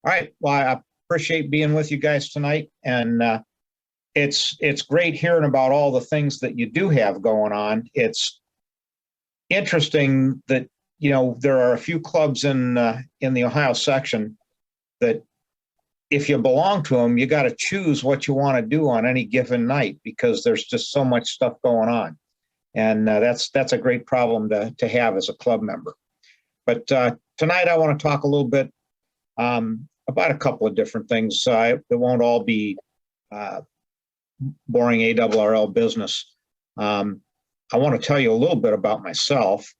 All right. Well, I appreciate being with you guys tonight, and it's great hearing about all the things that you do have going on. It's interesting that there are a few clubs in the Ohio section that if you belong to them, you got to choose what you want to do on any given night because there's just so much stuff going on, and that's a great problem to have as a club member. But tonight I want to talk a little bit about a couple of different things. It won't all be boring ARRL business. I want to tell you a little bit about myself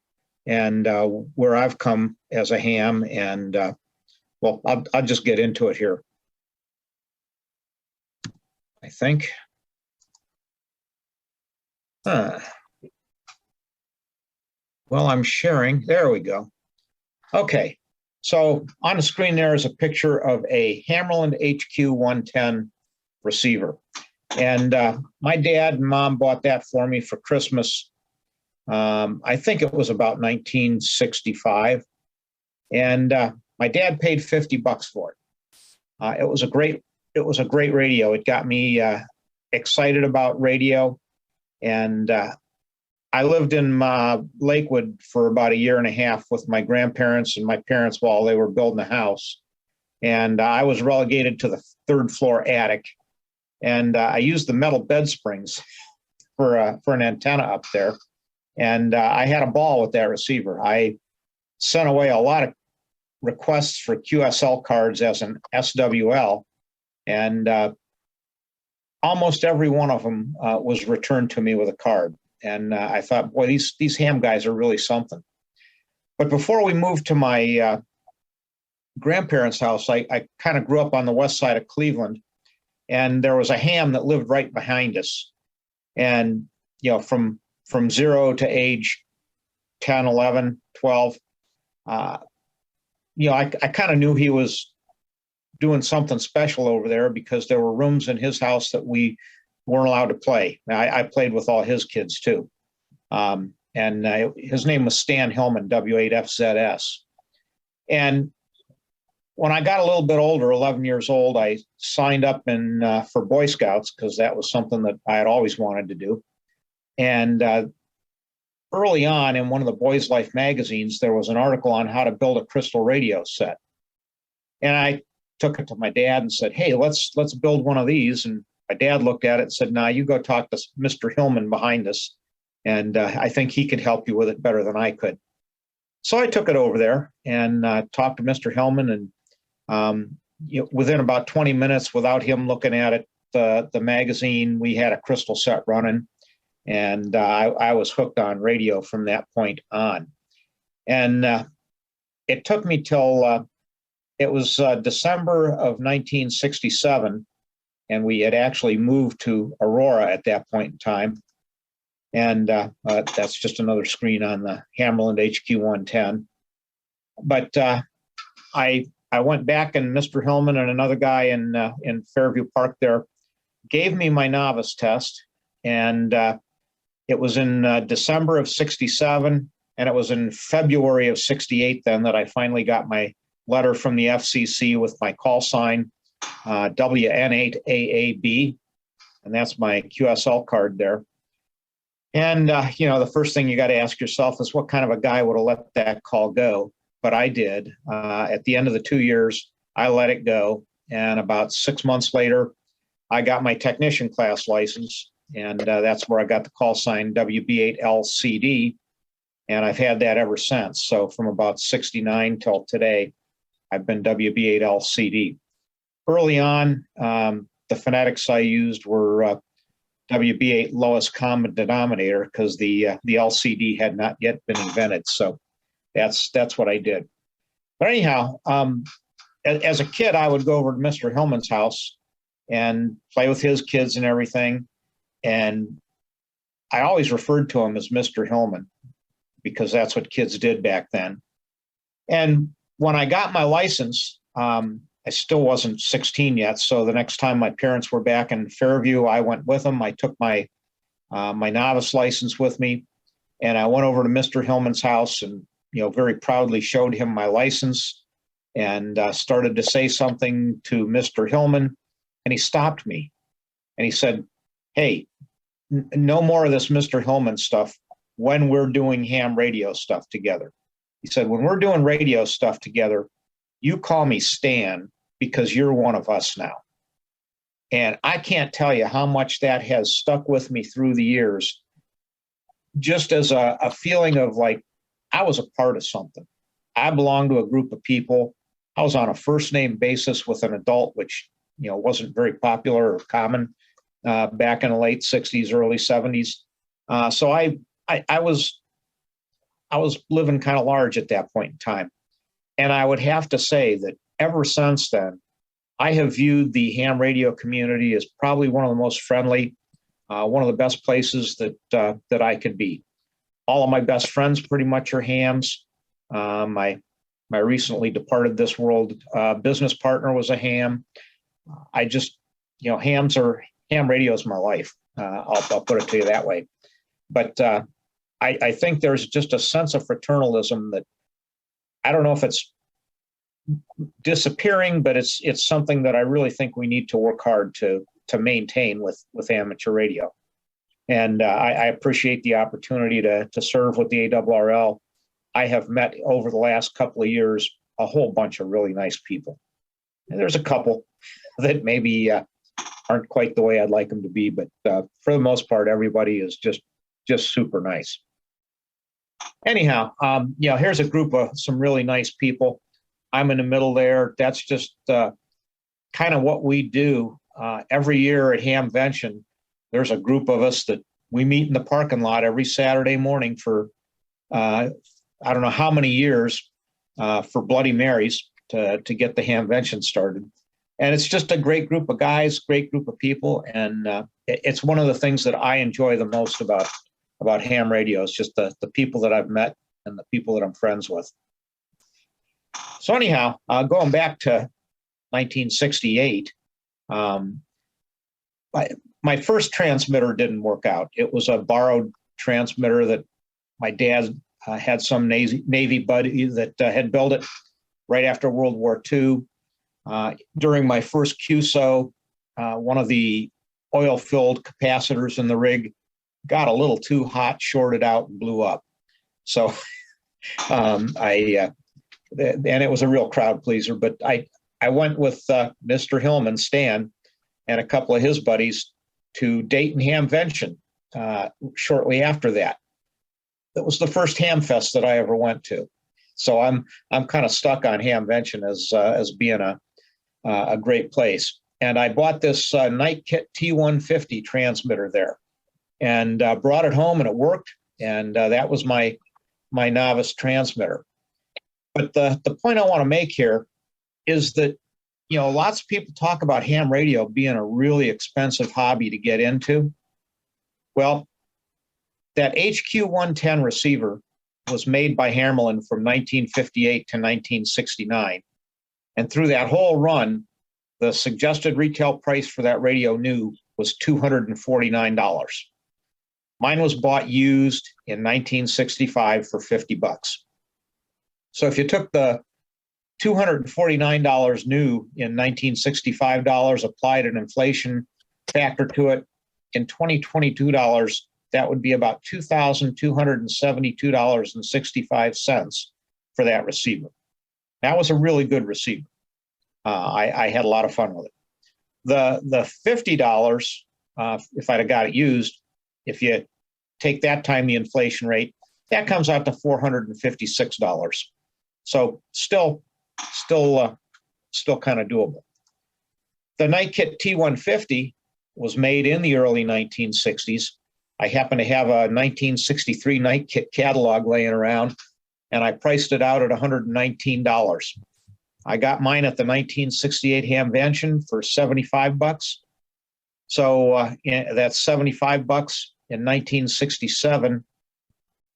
and where I've come as a ham. And well, I'll just get into it here. I think. Well, I'm sharing. There we go. Okay. So on the screen there is a picture of a Hammarlund HQ 110 receiver. And my dad and mom bought that for me for Christmas. I think it was about 1965. And my dad paid $50 for it. It was a great radio. It got me excited about radio. And I lived in Lakewood for about a year and a half with my grandparents and my parents while they were building a house. And I was relegated to the third floor attic. And I used the metal bed springs for an antenna up there. And I had a ball with that receiver. I sent away a lot of requests for QSL cards as an SWL. And almost every one of them was returned to me with a card. And I thought, boy, these ham guys are really something. But before we moved to my grandparents' house, I kind of grew up on the west side of Cleveland. And there was a ham that lived right behind us. And, from 0 to age 10, 11, 12, I kind of knew he was doing something special over there because there were rooms in his house that we weren't allowed to play. I played with all his kids too. And his name was Stan Hillman, W8FZS. And when I got a little bit older, 11 years old, I signed up for Boy Scouts because that was something that I had always wanted to do. And early on in one of the Boys Life magazines, there was an article on how to build a crystal radio set. And I took it to my dad and said, hey, let's build one of these. And my dad looked at it and said, nah, you go talk to Mr. Hillman behind us. And I think he could help you with it better than I could. So I took it over there and talked to Mr. Hillman. And within about 20 minutes, without him looking at it, the magazine, we had a crystal set running. And I was hooked on radio from that point on. And it took me till it was December of 1967. And we had actually moved to Aurora at that point in time. And that's just another screen on the Hammarlund HQ 110. But I went back, and Mr. Hillman and another guy in Fairview Park there gave me my novice test. And it was in December of 67, and it was in February of 68 then that I finally got my letter from the FCC with my call sign, WN8AAB, and that's my QSL card there. And, the first thing you got to ask yourself is what kind of a guy would have let that call go? But I did. At the end of the 2 years, I let it go. And about 6 months later, I got my technician class license. And that's where I got the call sign WB8LCD. And I've had that ever since. So from about 69 till today, I've been WB8LCD. Early on, the phonetics I used were WB8 lowest common denominator because the LCD had not yet been invented. So that's what I did. But anyhow, as a kid, I would go over to Mr. Hillman's house and play with his kids and everything. And I always referred to him as Mr. Hillman because that's what kids did back then. And when I got my license, I still wasn't 16 yet. So the next time my parents were back in Fairview, I went with them. I took my novice license with me, and I went over to Mr. Hillman's house and, very proudly showed him my license. and started to say something to Mr. Hillman, and he stopped me and he said, "Hey, no more of this Mr. Hillman stuff when we're doing ham radio stuff together." He said, "When we're doing radio stuff together, you call me Stan because you're one of us now." And I can't tell you how much that has stuck with me through the years, just as a feeling of like I was a part of something. I belonged to a group of people. I was on a first name basis with an adult, which wasn't very popular or common back in the late '60s, early '70s. So I was living kind of large at that point in time, and I would have to say that ever since then, I have viewed the ham radio community as probably one of the most friendly, one of the best places that I could be. All of my best friends pretty much are hams. My recently departed this world business partner was a ham. I just, ham radio is my life. I'll put it to you that way. But I think there's just a sense of fraternalism that I don't know if it's disappearing, but it's something that I really think we need to work hard to maintain with amateur radio. And I appreciate the opportunity to serve with the ARRL. I have met over the last couple of years a whole bunch of really nice people. And there's a couple that maybe aren't quite the way I'd like them to be, but for the most part, everybody is just super nice. Anyhow, here's a group of some really nice people. I'm in the middle there. That's just kind of what we do every year at Hamvention. There's a group of us that we meet in the parking lot every Saturday morning for I don't know how many years for Bloody Marys to get the Hamvention started. And it's just a great group of guys, great group of people, and it's one of the things that I enjoy the most about ham radio. It's just the people that I've met and the people that I'm friends with. So anyhow, going back to 1968, my first transmitter didn't work out. It was a borrowed transmitter that my dad had some Navy buddy that had built it right after World War II. During my first QSO, one of the oil-filled capacitors in the rig got a little too hot, shorted out, and blew up. So and it was a real crowd pleaser, but I went with Mr. Hillman, Stan, and a couple of his buddies to Dayton Hamvention shortly after that. That was the first ham fest that I ever went to. So I'm kind of stuck on Hamvention as being a great place. And I bought this Night Kit T150 transmitter there and brought it home, and it worked. And that was my novice transmitter. But the point I want to make here is that, lots of people talk about ham radio being a really expensive hobby to get into. Well, that HQ-110 receiver was made by Hammerlin from 1958 to 1969. And through that whole run, the suggested retail price for that radio new was $249. Mine was bought used in 1965 for $50. So if you took the $249 new in 1965 dollars, applied an inflation factor to it, in 2022 dollars, that would be about $2,272.65 for that receiver. That was a really good receiver. I had a lot of fun with it. The $50, if I'd have got it used, if you take that time the inflation rate, that comes out to $456. So still kind of doable. The Night Kit T150 was made in the early 1960s. I happen to have a 1963 Night Kit catalog laying around, and I priced it out at $119. I got mine at the 1968 Hamvention for $75. So that's $75 in 1967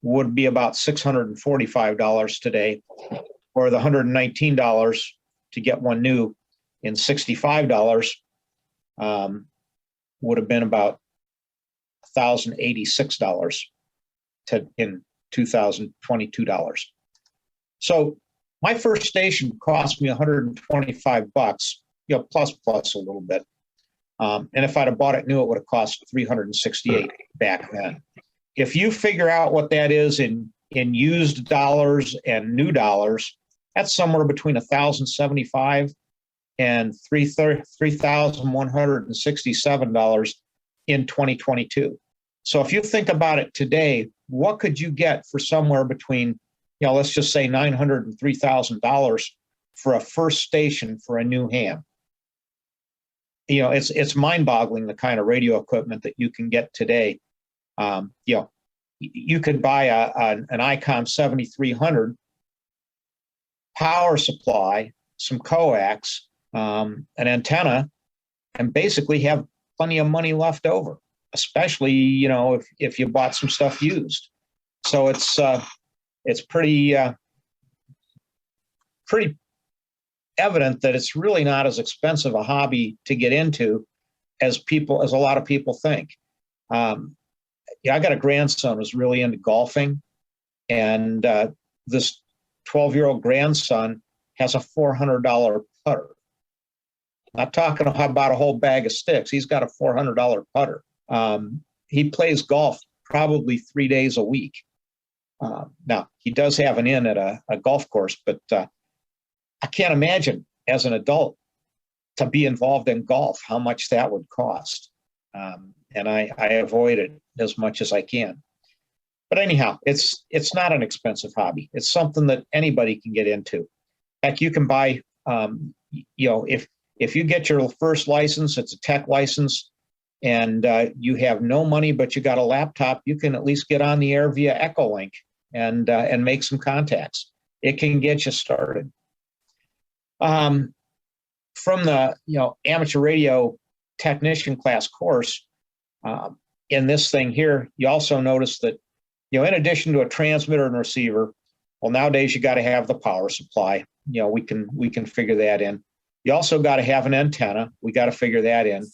would be about $645 today, or the $119 to get one new in $65 would have been about $1,086 in 2022 dollars. So My first station cost me $125, plus a little bit. And if I'd have bought it new, it would have cost $368 back then. If you figure out what that is in used dollars and new dollars, that's somewhere between $1,075 and $3,167 in 2022. So if you think about it today, what could you get for somewhere between, let's just say $900 and $3,000 for a first station for a new ham? It's mind-boggling the kind of radio equipment that you can get today. You could buy an ICOM 7300 power supply, some coax, an antenna, and basically have plenty of money left over, especially, if you bought some stuff used. So it's pretty evident that it's really not as expensive a hobby to get into as a lot of people think. I got a grandson who's really into golfing, and this 12-year-old grandson has a $400 putter. Not talking about a whole bag of sticks. He's got a $400 putter. He plays golf probably 3 days a week. Now, he does have an in at a golf course, but I can't imagine as an adult to be involved in golf, how much that would cost. And I avoid it as much as I can. But anyhow, it's not an expensive hobby. It's something that anybody can get into. Heck, you can buy, if you get your first license, it's a tech license, and you have no money, but you got a laptop, you can at least get on the air via Echolink and make some contacts. It can get you started. From the amateur radio technician class course, in this thing here, you also notice that in addition to a transmitter and receiver, well, nowadays you got to have the power supply. We can figure that in. You also got to have an antenna. We got to figure that in.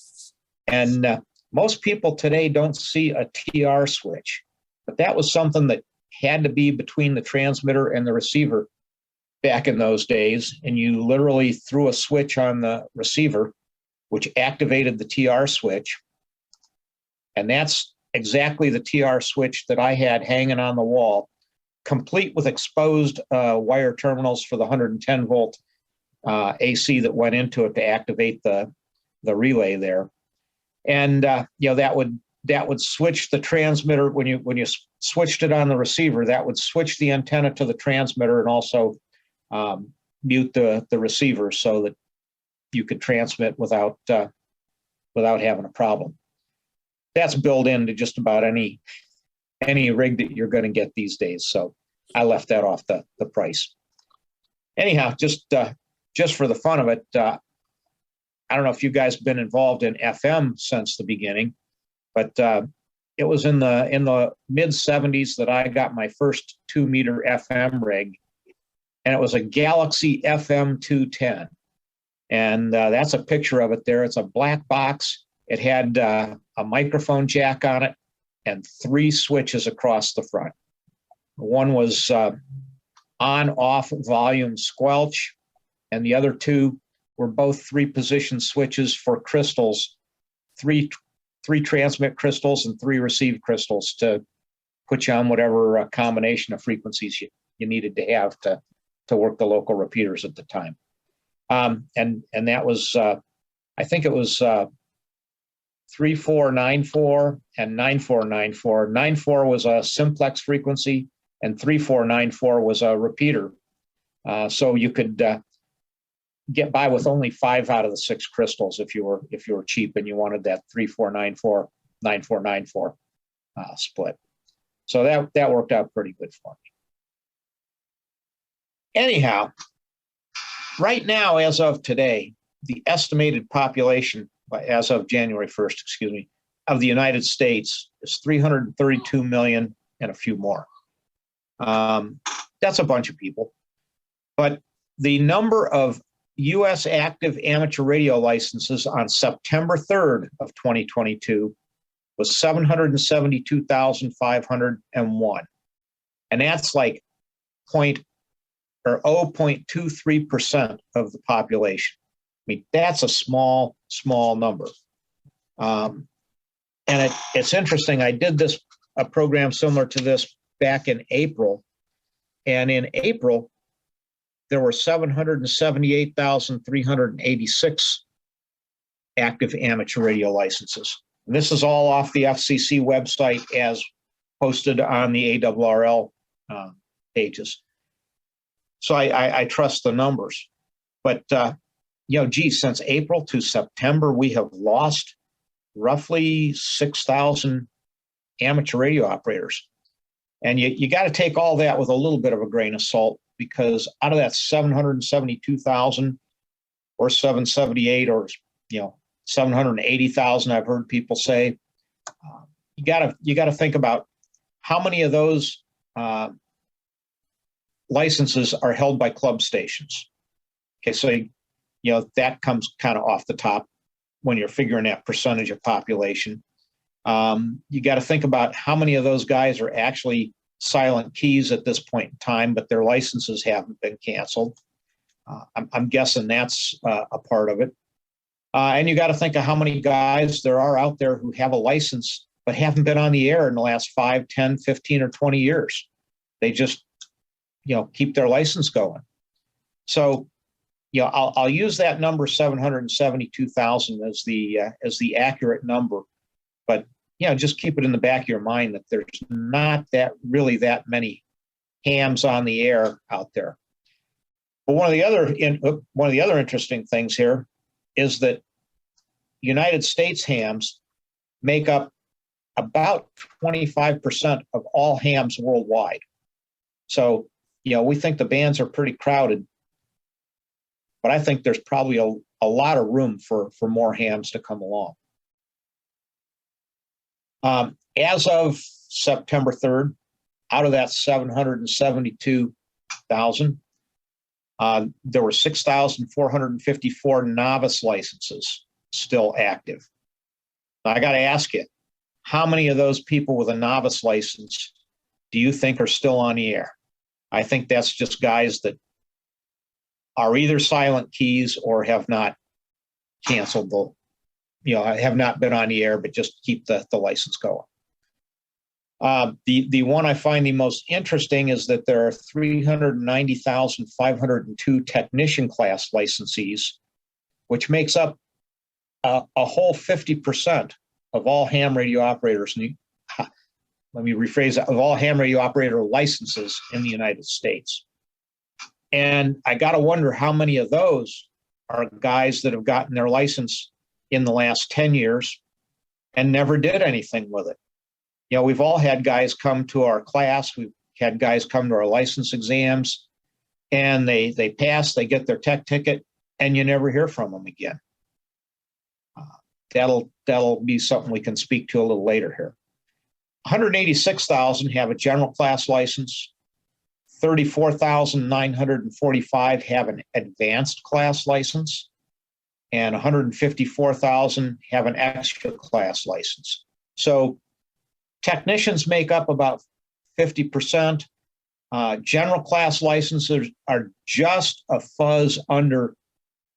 And most people today don't see a TR switch, but that was something that had to be between the transmitter and the receiver back in those days. And you literally threw a switch on the receiver, which activated the TR switch. And that's exactly the TR switch that I had hanging on the wall, complete with exposed wire terminals for the 110 volt AC that went into it to activate the relay there. And that would switch the transmitter when you switched it on the receiver. That would switch the antenna to the transmitter and also mute the receiver so that you could transmit without having a problem. That's built into just about any rig that you're going to get these days. So I left that off the price. Anyhow, just for the fun of it, I don't know if you guys have been involved in FM since the beginning, but it was in the mid 70s that I got my first 2-meter FM rig, and it was a Galaxy FM 210. And that's a picture of it there. It's a black box. It had a microphone jack on it and 3 switches across the front. One was on-off volume squelch, and the other 2 were both 3-position switches for crystals, 3 transmit crystals and 3 receive crystals to put you on whatever combination of frequencies you needed to have to work the local repeaters at the time. And that was, I think it was 3494 and 9494. 94 was a simplex frequency, and 3494 was a repeater. So you could get by with only 5 out of the 6 crystals if you were cheap and you wanted that 3494 9494 split. So that worked out pretty good for me. Anyhow, right now, as of today, the estimated population, as of January 1st, of the United States is 332 million and a few more. That's a bunch of people. But the number of U.S. active amateur radio licenses on September 3rd of 2022 was 772,501. And that's like or 0.23% of the population. I mean, that's a small number. And it's interesting. I did a program similar to this back in April. And in April, there were 778,386 active amateur radio licenses. And this is all off the FCC website as posted on the ARRL pages. So I trust the numbers. But, since April to September, we have lost roughly 6,000 amateur radio operators. And you got to take all that with a little bit of a grain of salt, because out of that 772,000 or 778 or 780,000, I've heard people say, you got to think about how many of those licenses are held by club stations. Okay, so that comes kind of off the top when you're figuring that percentage of population. You got to think about how many of those guys are actually silent keys at this point in time, but their licenses haven't been canceled. I'm guessing that's a part of it. And you got to think of how many guys there are out there who have a license but haven't been on the air in the last 5, 10, 15, or 20 years. They just, keep their license going. So, I'll use that number 772,000 as the accurate number, but just keep it in the back of your mind that there's not really that many hams on the air out there. But one of the other interesting things here is that United States hams make up about 25% of all hams worldwide. So, we think the bands are pretty crowded, but I think there's probably a lot of room for more hams to come along. As of September 3rd, out of that 772,000, there were 6,454 novice licenses still active. Now, I got to ask you, how many of those people with a novice license do you think are still on the air? I think that's just guys that are either silent keys or have not canceled have not been on the air, but just keep the license going. The one I find the most interesting is that there are 390,502 technician class licensees, which makes up a whole 50% of all ham radio operators. Let me rephrase that, of all ham radio operator licenses in the United States. And I got to wonder how many of those are guys that have gotten their license in the last 10 years and never did anything with it. We've all had guys come to our class. We've had guys come to our license exams, and they pass, they get their tech ticket, and you never hear from them again. That'll be something we can speak to a little later here. 186,000 have a general class license. 34,945 have an advanced class license, and 154,000 have an extra class license. So technicians make up about 50%. General class licenses are just a fuzz under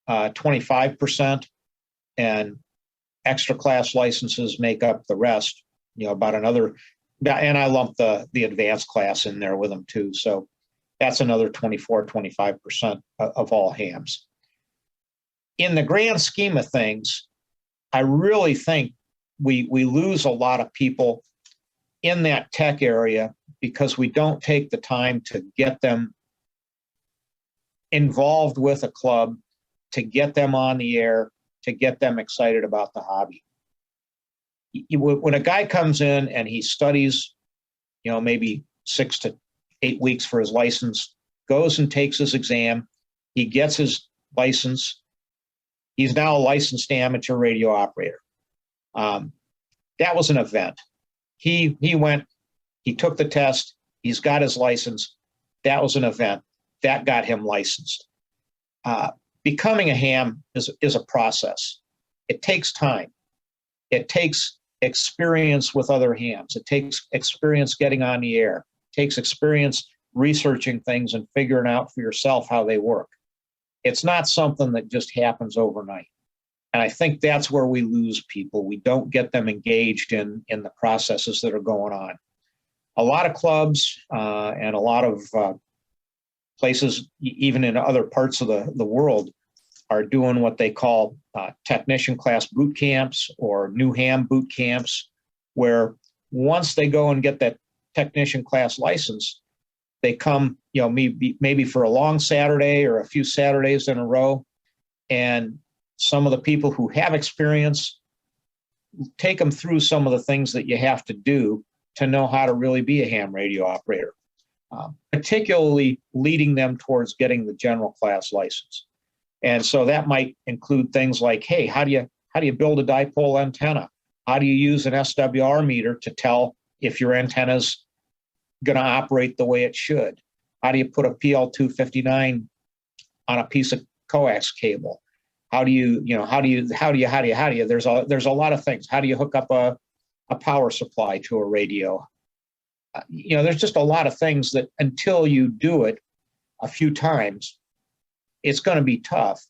25%, and extra class licenses make up the rest, about another, and I lump the advanced class in there with them too. So that's another 25% of all hams. In the grand scheme of things, I really think we lose a lot of people in that tech area because we don't take the time to get them involved with a club, to get them on the air, to get them excited about the hobby. When a guy comes in and he studies, maybe 6 to 8 weeks for his license, goes and takes his exam, he gets his license, he's now a licensed amateur radio operator. That was an event. He went, he took the test, he's got his license. That was an event. That got him licensed. Becoming a ham is a process. It takes time. It takes experience with other hams. It takes experience getting on the air. It takes experience researching things and figuring out for yourself how they work. It's not something that just happens overnight. And I think that's where we lose people. We don't get them engaged in the processes that are going on. A lot of clubs and a lot of places, even in other parts of the world, are doing what they call technician class boot camps or new ham boot camps, where once they go and get that technician class license, they come, maybe for a long Saturday or a few Saturdays in a row, and some of the people who have experience take them through some of the things that you have to do to know how to really be a ham radio operator, particularly leading them towards getting the general class license. And so that might include things like, hey, how do you build a dipole antenna? How do you use an SWR meter to tell if your antenna's going to operate the way it should? How do you put a PL259 on a piece of coax cable? How do you? There's a lot of things. How do you hook up a power supply to a radio? There's just a lot of things that until you do it a few times, it's going to be tough.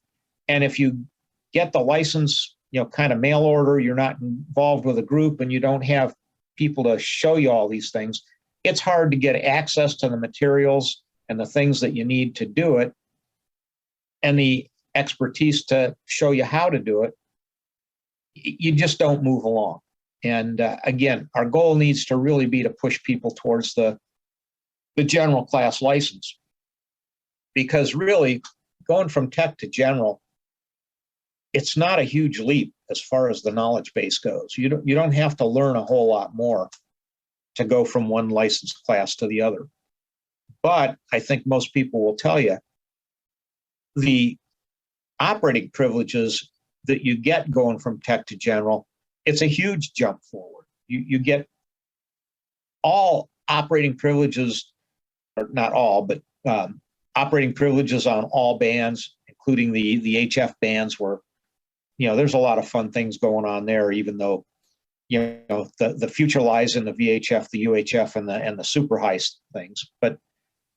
And if you get the license, kind of mail order, you're not involved with a group and you don't have people to show you all these things, it's hard to get access to the materials and the things that you need to do it and the expertise to show you how to do it. You just don't move along. And again, our goal needs to really be to push people towards the general class license, because really going from tech to general, it's not a huge leap as far as the knowledge base goes. You don't have to learn a whole lot more to go from one license class to the other. But I think most people will tell you the operating privileges that you get going from tech to general, it's a huge jump forward. You get all operating privileges, or not all, but operating privileges on all bands, including the HF bands, where there's a lot of fun things going on there, even though the future lies in the VHF, the UHF, and the super high things. But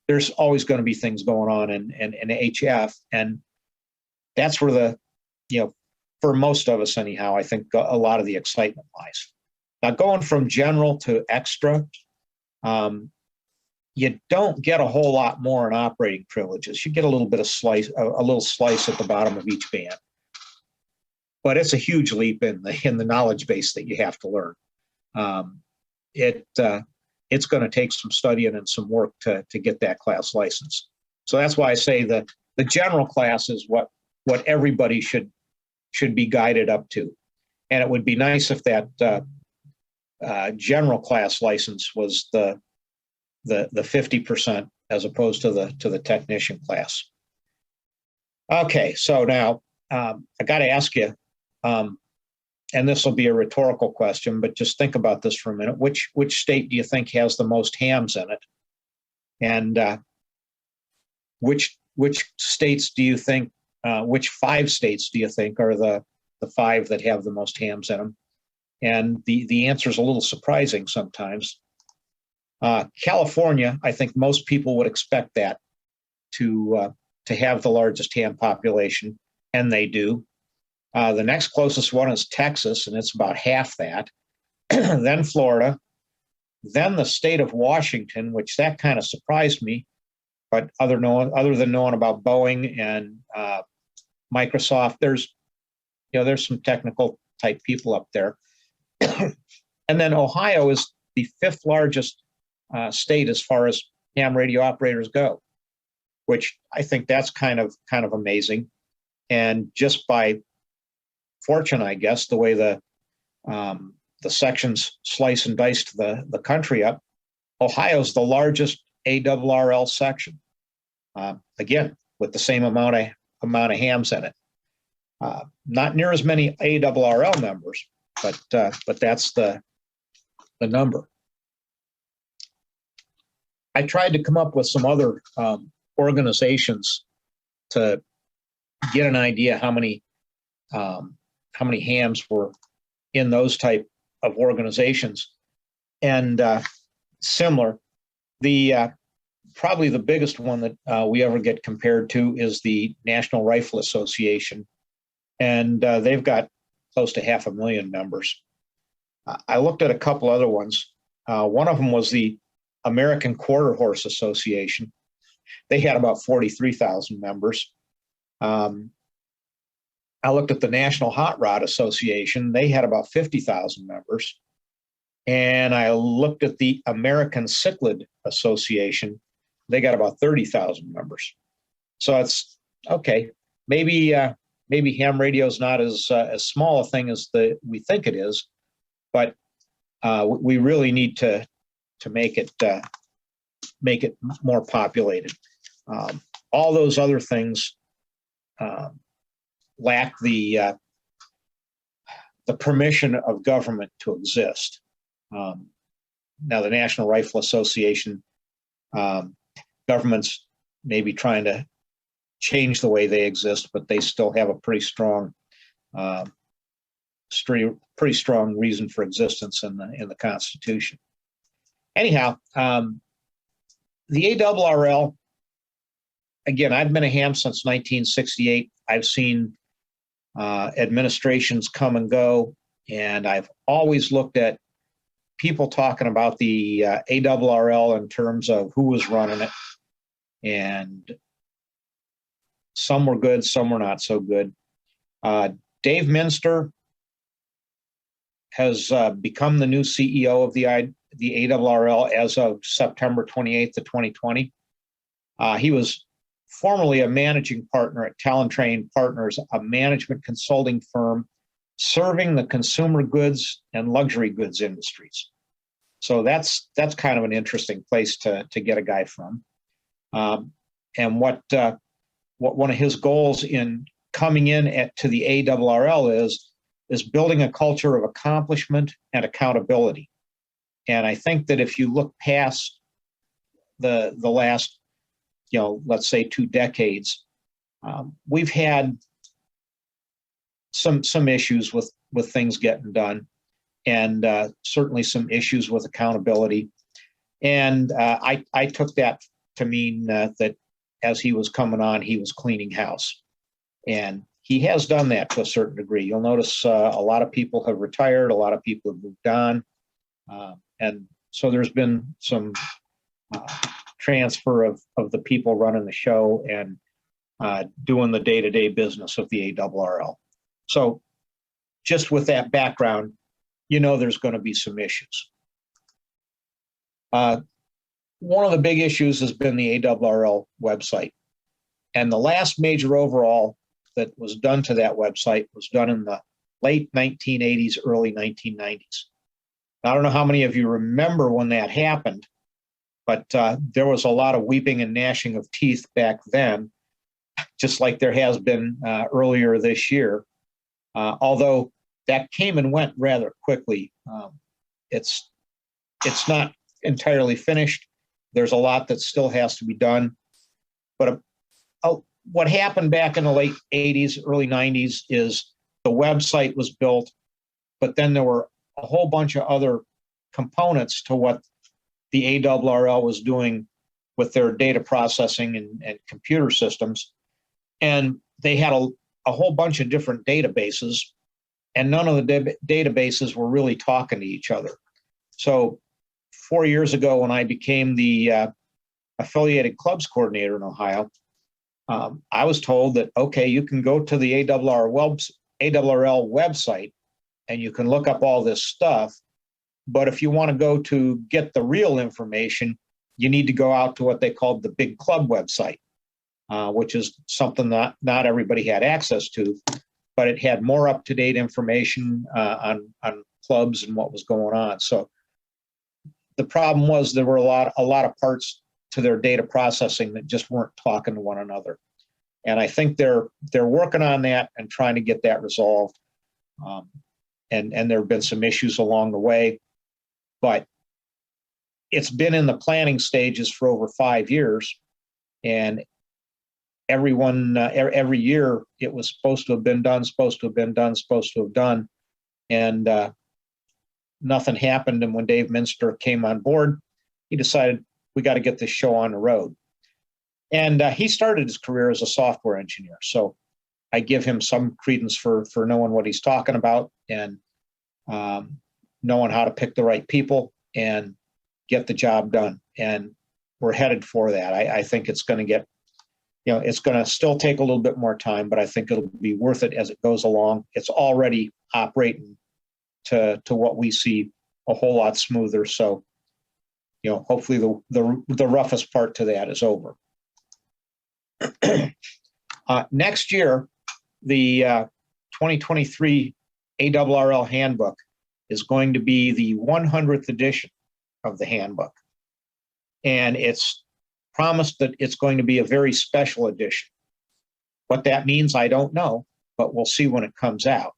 there's always going to be things going on in HF, and that's where for most of us anyhow, I think a lot of the excitement lies. Now, going from general to extra, you don't get a whole lot more in operating privileges. You get a little bit of slice at the bottom of each band, but it's a huge leap in the knowledge base that you have to learn. It's going to take some studying and some work to get that class license. So that's why I say the general class is what everybody should be guided up to. And it would be nice if that general class license was the 50% as opposed to the technician class. Okay, so now I got to ask you, and this will be a rhetorical question, but just think about this for a minute. Which state do you think has the most hams in it? And which states do you think, which 5 states do you think are the 5 that have the most hams in them? And the answer is a little surprising sometimes. California, I think most people would expect that to have the largest ham population, and they do. The next closest one is Texas, and it's about half that. Then Florida, then the state of Washington, which that kind of surprised me. But other than knowing about Boeing and Microsoft, there's some technical type people up there. And then Ohio is the 5th largest state as far as ham radio operators go, which I think that's kind of amazing. And just by fortune, I guess, the way the sections slice and dice to the country up, Ohio's the largest ARRL section. Again, with the same amount of hams in it. Not near as many ARRL members, but that's the number. I tried to come up with some other organizations to get an idea how many hams were in those type of organizations. And similar, the probably the biggest one that we ever get compared to is the National Rifle Association. And they've got close to 500,000 members. I looked at a couple other ones. One of them was the American Quarter Horse Association. They had about 43,000 members. I looked at the National Hot Rod Association. They had about 50,000 members. And I looked at the American Cichlid Association. They got about 30,000 members. So it's okay. Maybe ham radio is not as small a thing as we think it is, but we really need to make it more populated. All those other things lack the permission of government to exist. Now, the National Rifle Association, government's maybe trying to change the way they exist, but they still have a pretty strong reason for existence in the Constitution. Anyhow, the ARRL, again, I've been a ham since 1968. I've seen administrations come and go, and I've always looked at people talking about the ARRL in terms of who was running it, and some were good, some were not so good. Dave Minster has become the new CEO of the ARRL as of September 28th of 2020. He was formerly a managing partner at Talent Train Partners, a management consulting firm serving the consumer goods and luxury goods industries. So that's kind of an interesting place to get a guy from. And what one of his goals in coming in to the ARRL is building a culture of accomplishment and accountability. And I think that if you look past the last, let's say 2 decades, we've had some issues with things getting done, and certainly some issues with accountability. And I took that to mean that as he was coming on, he was cleaning house. And he has done that to a certain degree. You'll notice a lot of people have retired, a lot of people have moved on. And so there's been some transfer of the people running the show and doing the day-to-day business of the ARRL. So just with that background, there's going to be some issues. One of the big issues has been the ARRL website. And the last major overhaul that was done to that website was done in the late 1980s, early 1990s. I don't know how many of you remember when that happened, but there was a lot of weeping and gnashing of teeth back then, just like there has been earlier this year. Although that came and went rather quickly. It's not entirely finished. There's a lot that still has to be done. But what happened back in the late 80s, early 90s is the website was built, but then there were a whole bunch of other components to what the ARRL was doing with their data processing and computer systems. And they had a whole bunch of different databases, and none of the databases were really talking to each other. So 4 years ago, when I became the affiliated clubs coordinator in Ohio, I was told that, okay, you can go to the ARRL website and you can look up all this stuff. But if you want to go to get the real information, you need to go out to what they called the big club website, which is something that not everybody had access to, but it had more up-to-date information on clubs and what was going on. So the problem was there were a lot of parts to their data processing that just weren't talking to one another. And I think they're working on that and trying to get that resolved. And there have been some issues along the way, but it's been in the planning stages for over 5 years. And every year it was supposed to have been done, and nothing happened. And when Dave Minster came on board, he decided, we got to get this show on the road. And he started his career as a software engineer. So I give him some credence for knowing what he's talking about and knowing how to pick the right people and get the job done. And we're headed for that. I think it's going to get, it's going to still take a little bit more time, but I think it'll be worth it as it goes along. It's already operating to what we see a whole lot smoother. So, hopefully the roughest part to that is over. Next year, the 2023 ARRL handbook is going to be the 100th edition of the handbook. And it's promised that it's going to be a very special edition. What that means, I don't know, but we'll see when it comes out.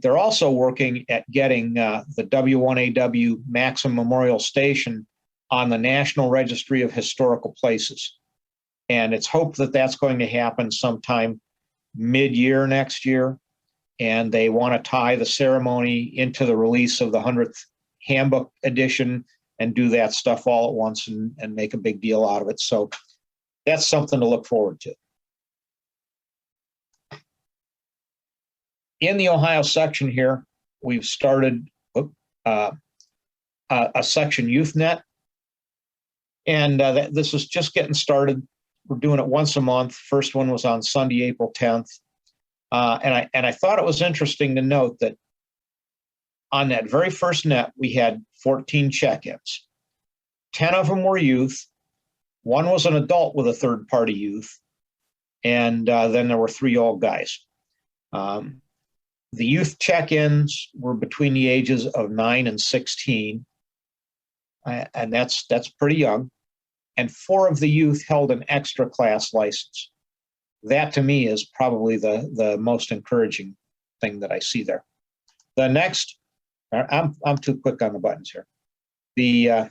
They're also working at getting the W1AW Maxim Memorial Station on the National Registry of Historical Places. And it's hoped that that's going to happen sometime mid-year next year. And they want to tie the ceremony into the release of the 100th handbook edition and do that stuff all at once and make a big deal out of it. So that's something to look forward to. In the Ohio section here, we've started a section YouthNet. And this is just getting started. We're doing it once a month. First one was on Sunday, April 10th. And I thought it was interesting to note that on that very first net, we had 14 check-ins. 10 of them were youth. One was an adult with a third-party youth. And then there were 3 old guys. The youth check-ins were between the ages of 9 and 16. And that's pretty young. And 4 of the youth held an extra class license. That to me is probably the most encouraging thing that I see there. The next, I'm too quick on the buttons here. The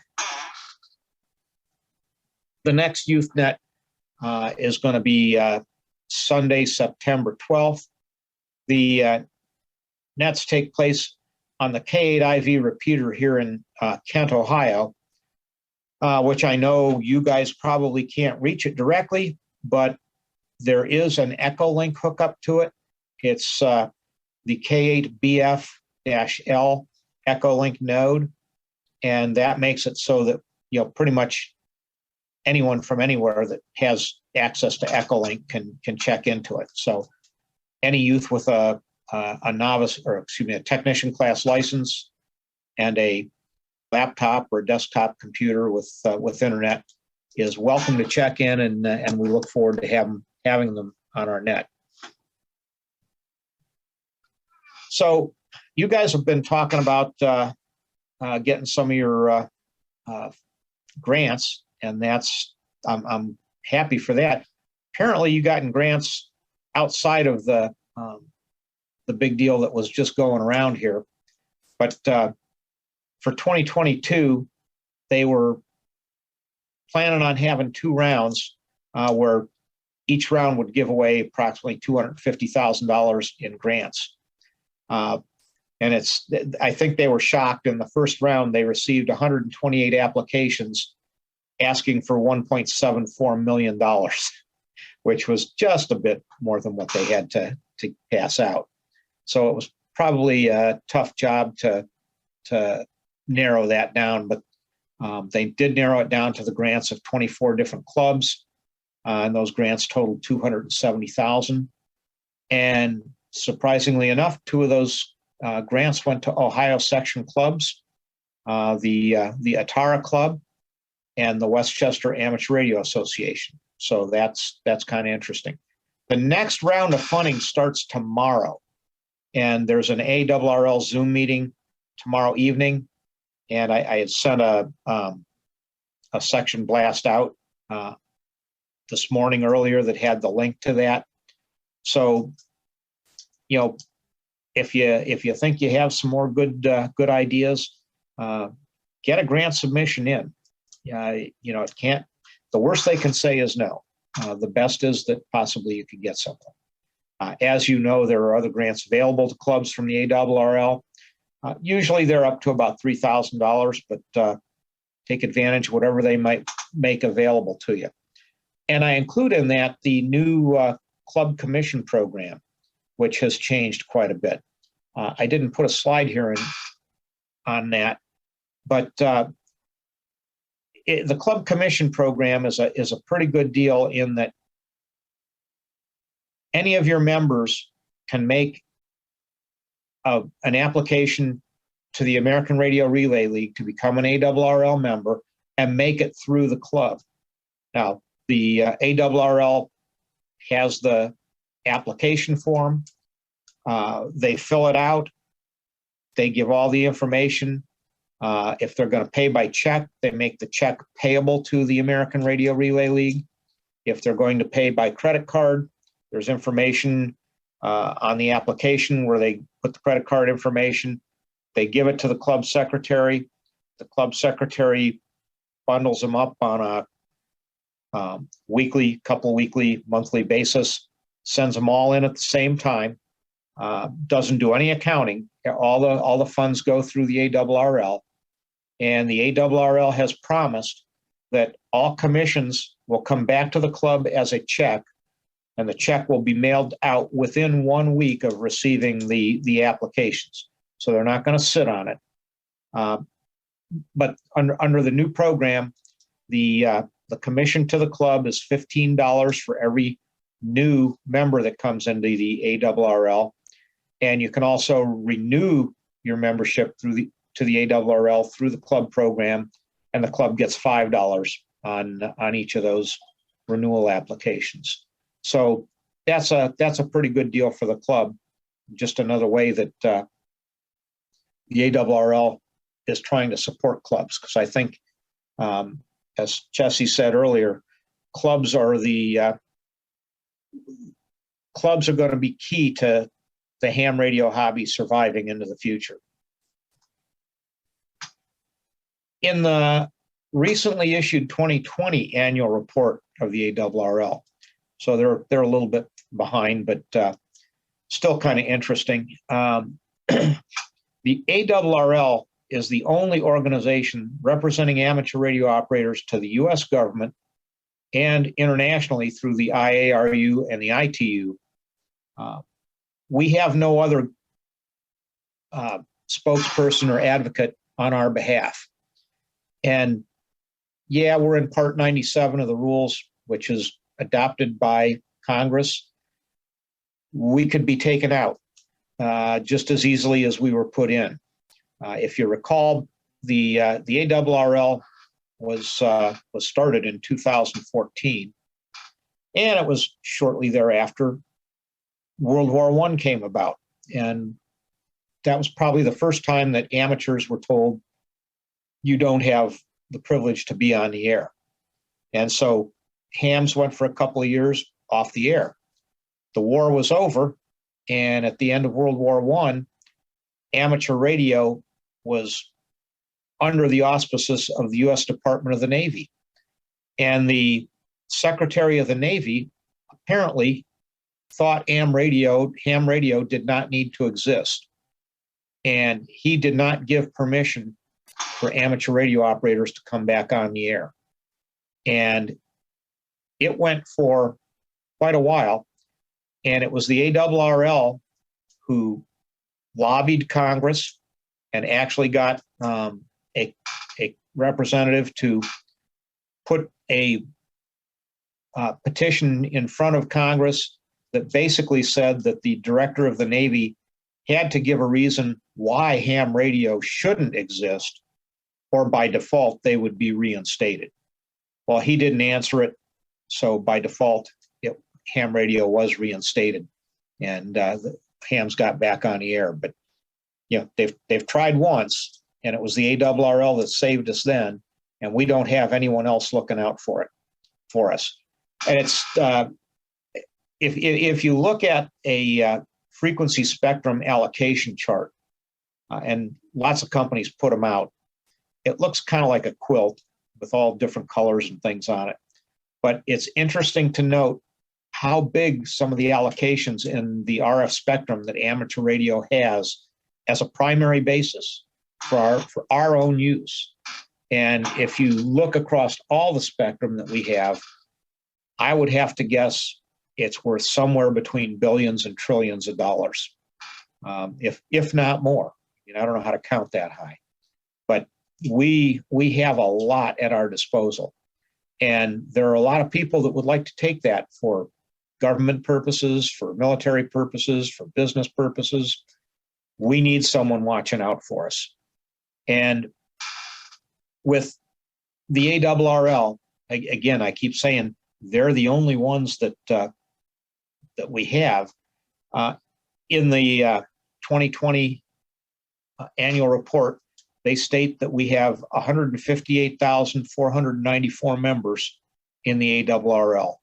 next YouthNet is going to be Sunday, September 12th. The nets take place on the K8IV repeater here in Kent, Ohio, which I know you guys probably can't reach it directly, but there is an Echolink hookup to it. It's the K8BF-L Echolink node, and that makes it so that pretty much anyone from anywhere that has access to Echolink can check into it. So any youth with a novice, or excuse me, a technician class license and a laptop or desktop computer with internet is welcome to check in, and we look forward to having them on our net. So you guys have been talking about getting some of your grants, and I'm happy for that. Apparently you gotten grants outside of the big deal that was just going around here. But for 2022, they were planning on having 2 rounds where each round would give away approximately $250,000 in grants. And I think they were shocked. In the first round, they received 128 applications asking for $1.74 million, which was just a bit more than what they had to pass out. So it was probably a tough job to narrow that down, but they did narrow it down to the grants of 24 different clubs, and those grants totaled $270,000. And surprisingly enough, 2 of those grants went to Ohio section clubs, the Atara Club and the Westchester Amateur Radio Association. So that's kind of interesting. The next round of funding starts tomorrow, and there's an ARRL Zoom meeting tomorrow evening. And I had sent a section blast out this morning earlier that had the link to that. So, if you think you have some more good ideas, get a grant submission in. It can't. The worst they can say is no. The best is that possibly you could get something. As you know, there are other grants available to clubs from the ARRL. Usually they're up to about $3,000, but take advantage of whatever they might make available to you. And I include in that the new club commission program, which has changed quite a bit. I didn't put a slide here on that, but the club commission program is a pretty good deal in that any of your members can make an application to the American Radio Relay League to become an ARRL member and make it through the club. Now, the ARRL has the application form. They fill it out. They give all the information. If they're going to pay by check, they make the check payable to the American Radio Relay League. If they're going to pay by credit card, there's information on the application where they put the credit card information. They give it to the club secretary. The club secretary bundles them up on a weekly, monthly basis, sends them all in at the same time, doesn't do any accounting. All the funds go through the ARRL, and the ARRL has promised that all commissions will come back to the club as a check, and the check will be mailed out within 1 week of receiving the applications. So they're not going to sit on it. But under the new program, the commission to the club is $15 for every new member that comes into the ARRL, and you can also renew your membership to the ARRL through the club program, and the club gets $5 on each of those renewal applications. So that's a pretty good deal for the club. Just another way that the ARRL is trying to support clubs, because I think, as Jesse said earlier, clubs are going to be key to the ham radio hobby surviving into the future. In the recently issued 2020 annual report of the ARRL, so they're a little bit behind, but still kind of interesting. The ARRL is the only organization representing amateur radio operators to the U.S. government and internationally through the IARU and the ITU. We have no other spokesperson or advocate on our behalf. And yeah, we're in Part 97 of the rules, which is adopted by Congress. We could be taken out just as easily as we were put in. If you recall, the ARRL was started in 2014, and it was shortly thereafter World War I came about, and that was probably the first time that amateurs were told you don't have the privilege to be on the air. And so hams went for a couple of years off the air. The war was over, and at the end of World War I, amateur radio was under the auspices of the U.S. Department of the Navy. And the Secretary of the Navy apparently thought ham radio did not need to exist. And he did not give permission for amateur radio operators to come back on the air. And it went for quite a while. And it was the ARRL who lobbied Congress and actually got a representative to put a petition in front of Congress that basically said that the director of the Navy had to give a reason why ham radio shouldn't exist, or by default they would be reinstated. Well, he didn't answer it, so by default ham radio was reinstated, and the hams got back on the air. But they've tried once, and it was the ARRL that saved us then, and we don't have anyone else looking out for us. And it's if you look at a frequency spectrum allocation chart, and lots of companies put them out, it looks kind of like a quilt with all different colors and things on it. But it's interesting to note how big some of the allocations in the RF spectrum that amateur radio has as a primary basis for our own use. And if you look across all the spectrum that we have, I would have to guess it's worth somewhere between billions and trillions of dollars, if not more. You know, I don't know how to count that high, but we have a lot at our disposal. And there are a lot of people that would like to take that for government purposes, for military purposes, for business purposes. We need someone watching out for us. And with the ARRL, again, I keep saying they're the only ones that that we have. In the 2020 annual report, they state that we have 158,494 members in the ARRL.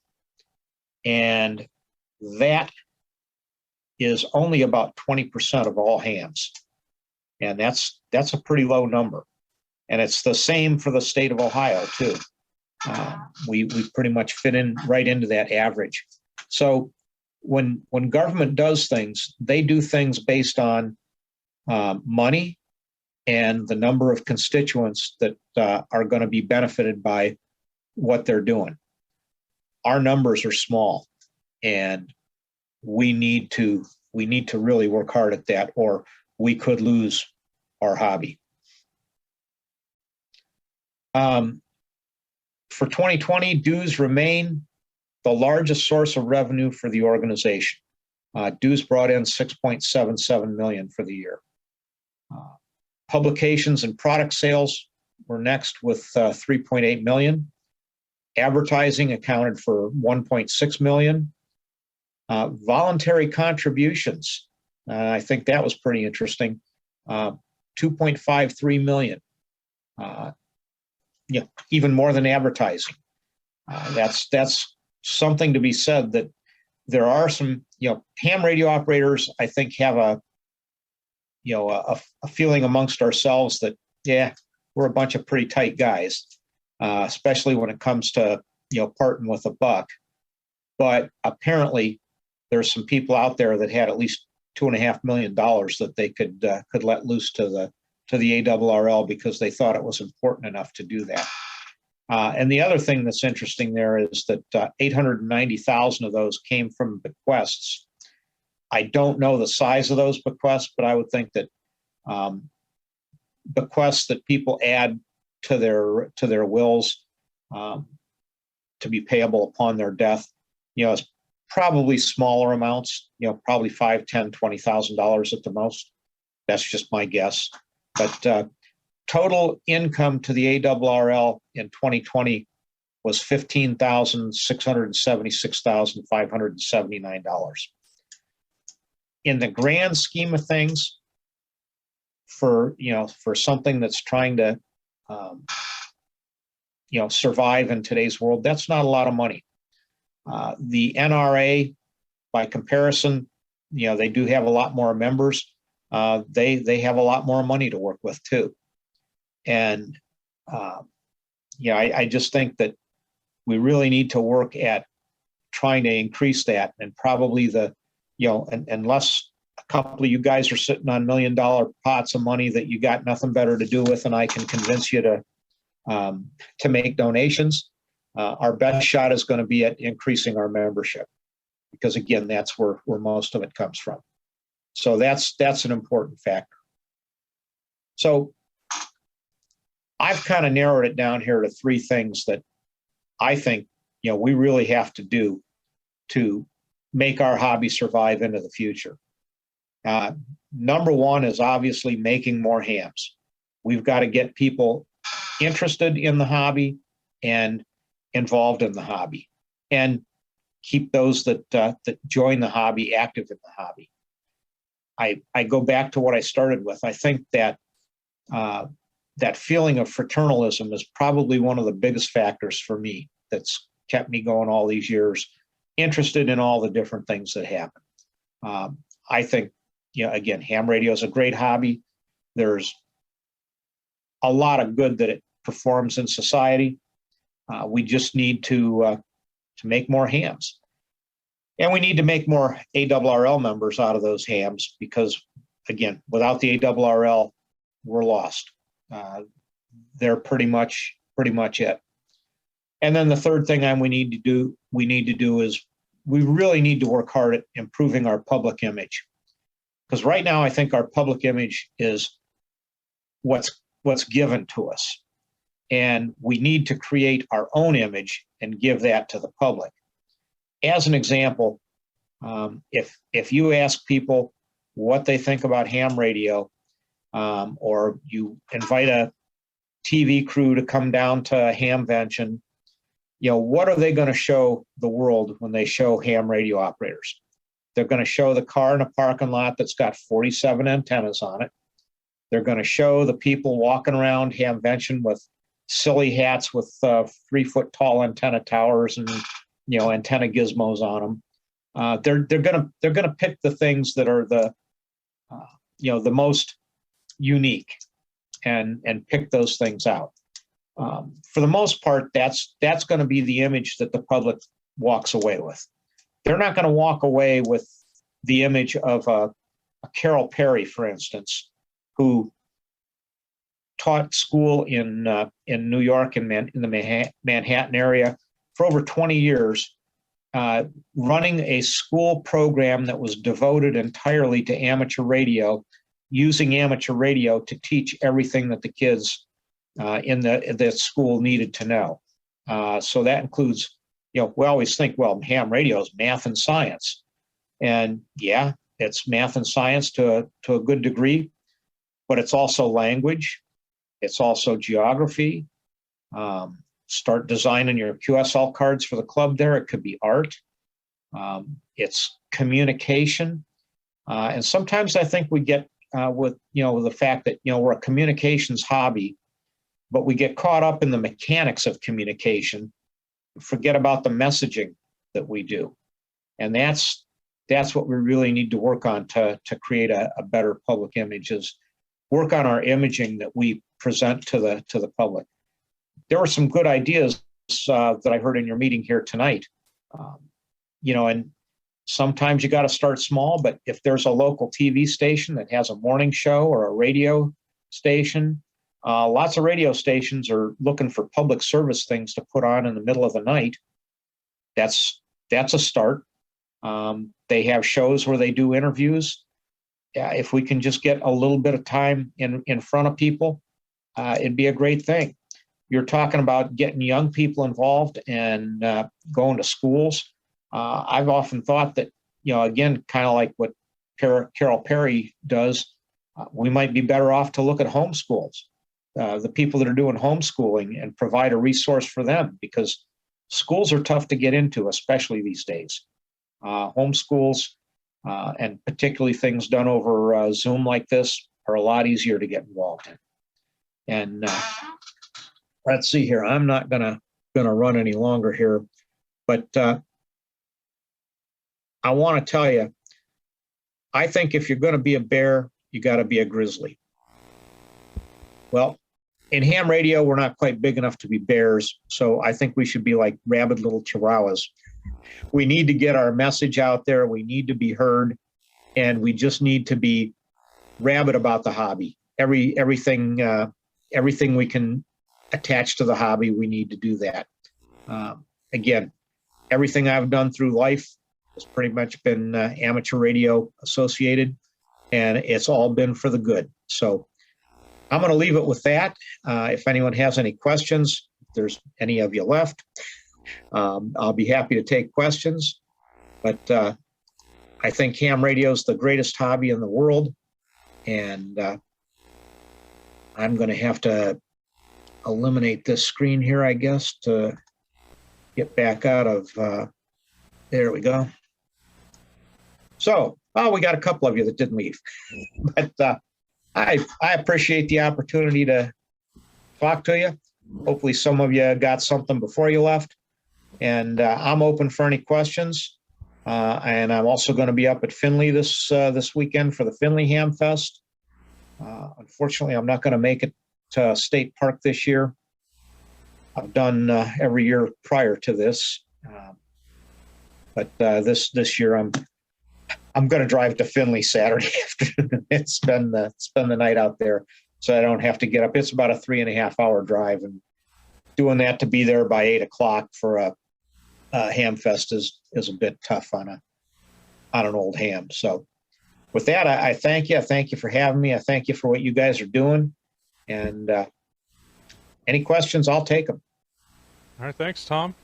And that is only about 20% of all hams. And that's a pretty low number. And it's the same for the state of Ohio, too. We pretty much fit in right into that average. So when government does things, they do things based on money and the number of constituents that are going to be benefited by what they're doing. Our numbers are small, and we need to really work hard at that, or we could lose our hobby. For 2020, dues remain the largest source of revenue for the organization. Dues brought in $6.77 million for the year. Publications and product sales were next with $3.8 million. Advertising accounted for $1.6 million. Voluntary contributions, I think that was pretty interesting. $2.53 million. Yeah, even more than advertising. That's something to be said, that there are some, ham radio operators, I think, have a feeling amongst ourselves that, yeah, we're a bunch of pretty tight guys, especially when it comes to, parting with a buck. But apparently there's some people out there that had at least $2.5 million that they could let loose to the ARRL because they thought it was important enough to do that. And the other thing that's interesting there is that 890,000 of those came from bequests. I don't know the size of those bequests, but I would think that bequests that people add to their wills to be payable upon their death, is probably smaller amounts, probably $5,000, $10,000, $20,000 at the most. That's just my guess. But total income to the ARRL in 2020 was $15,676,579. In the grand scheme of things, for something that's trying to survive in today's world, that's not a lot of money. The NRA, by comparison, they do have a lot more members. They have a lot more money to work with too. And I just think that we really need to work at trying to increase that, and probably unless a couple of you guys are sitting on $1 million pots of money that you got nothing better to do with, and I can convince you to make donations, our best shot is going to be at increasing our membership, because again, that's where most of it comes from. So that's an important factor. So I've kind of narrowed it down here to three things that I think we really have to do to make our hobby survive into the future. Number one is obviously making more hams. We've got to get people interested in the hobby and involved in the hobby, and keep those that join the hobby active in the hobby. I go back to what I started with. I think that that feeling of fraternalism is probably one of the biggest factors for me that's kept me going all these years, interested in all the different things that happen. I think, again, ham radio is a great hobby. There's a lot of good that it performs in society. We just need to make more hams. And we need to make more ARRL members out of those hams, because, again, without the ARRL, we're lost. they're pretty much it. And then the third thing we need to do is we really need to work hard at improving our public image. Because right now, I think our public image is what's given to us. And we need to create our own image and give that to the public. As an example, if you ask people what they think about ham radio, or you invite a TV crew to come down to Hamvention, what are they going to show the world when they show ham radio operators? They're going to show the car in a parking lot that's got 47 antennas on it. They're going to show the people walking around Hamvention with silly hats with 3-foot tall antenna towers and antenna gizmos on them. They're gonna pick the things that are the most unique and pick those things out. For the most part, that's going to be the image that the public walks away with. They're not going to walk away with the image of a Carol Perry, for instance, who taught school in New York and in the Manhattan area for over 20 years, running a school program that was devoted entirely to amateur radio, using amateur radio to teach everything that the kids in the school needed to know. So that includes, we always think, well, ham radio is math and science. And yeah, it's math and science to a good degree, but it's also language. It's also geography. Start designing your QSL cards for the club there. It could be art. It's communication. And sometimes I think we get with the fact that, we're a communications hobby, but we get caught up in the mechanics of communication, forget about the messaging that we do. And that's what we really need to work on to create a better public image, is work on our imaging that we present to the public. There were some good ideas that I heard in your meeting here tonight. And sometimes you got to start small, but if there's a local TV station that has a morning show or a radio station, lots of radio stations are looking for public service things to put on in the middle of the night. That's a start. They have shows where they do interviews. If we can just get a little bit of time in front of people, it'd be a great thing. You're talking about getting young people involved and going to schools. I've often thought that, again, kind of like what Carol Perry does, we might be better off to look at homeschools, the people that are doing homeschooling, and provide a resource for them, because schools are tough to get into, especially these days. Homeschools, and particularly things done over Zoom like this, are a lot easier to get involved in. And let's see here. I'm not gonna run any longer here, but I want to tell you, I think if you're going to be a bear, you got to be a grizzly. Well, in ham radio, we're not quite big enough to be bears, so I think we should be like rabid little chihuahuas. We need to get our message out there. We need to be heard, and we just need to be rabid about the hobby. Everything we can attach to the hobby, we need to do that. Again, everything I've done through life has pretty much been amateur radio associated, and it's all been for the good. So I'm going to leave it with that. If anyone has any questions, if there's any of you left, I'll be happy to take questions. But I think ham radio is the greatest hobby in the world, and I'm going to have to eliminate this screen here, I guess, to get back out of, there we go. So, we got a couple of you that didn't leave, but I appreciate the opportunity to talk to you. Hopefully some of you got something before you left, and I'm open for any questions. And I'm also going to be up at Findlay this weekend for the Findlay Ham Fest. Unfortunately, I'm not going to make it to State Park this year. I've done every year prior to this, but this year I'm going to drive to Findlay Saturday afternoon and spend the night out there. so I don't have to get up. It's about a 3.5 hour drive, and doing that to be there by 8 o'clock for a ham fest is a bit tough on an old ham. So with that, I thank you. I thank you for having me. I thank you for what you guys are doing. And any questions, I'll take them. All right. Thanks, Tom.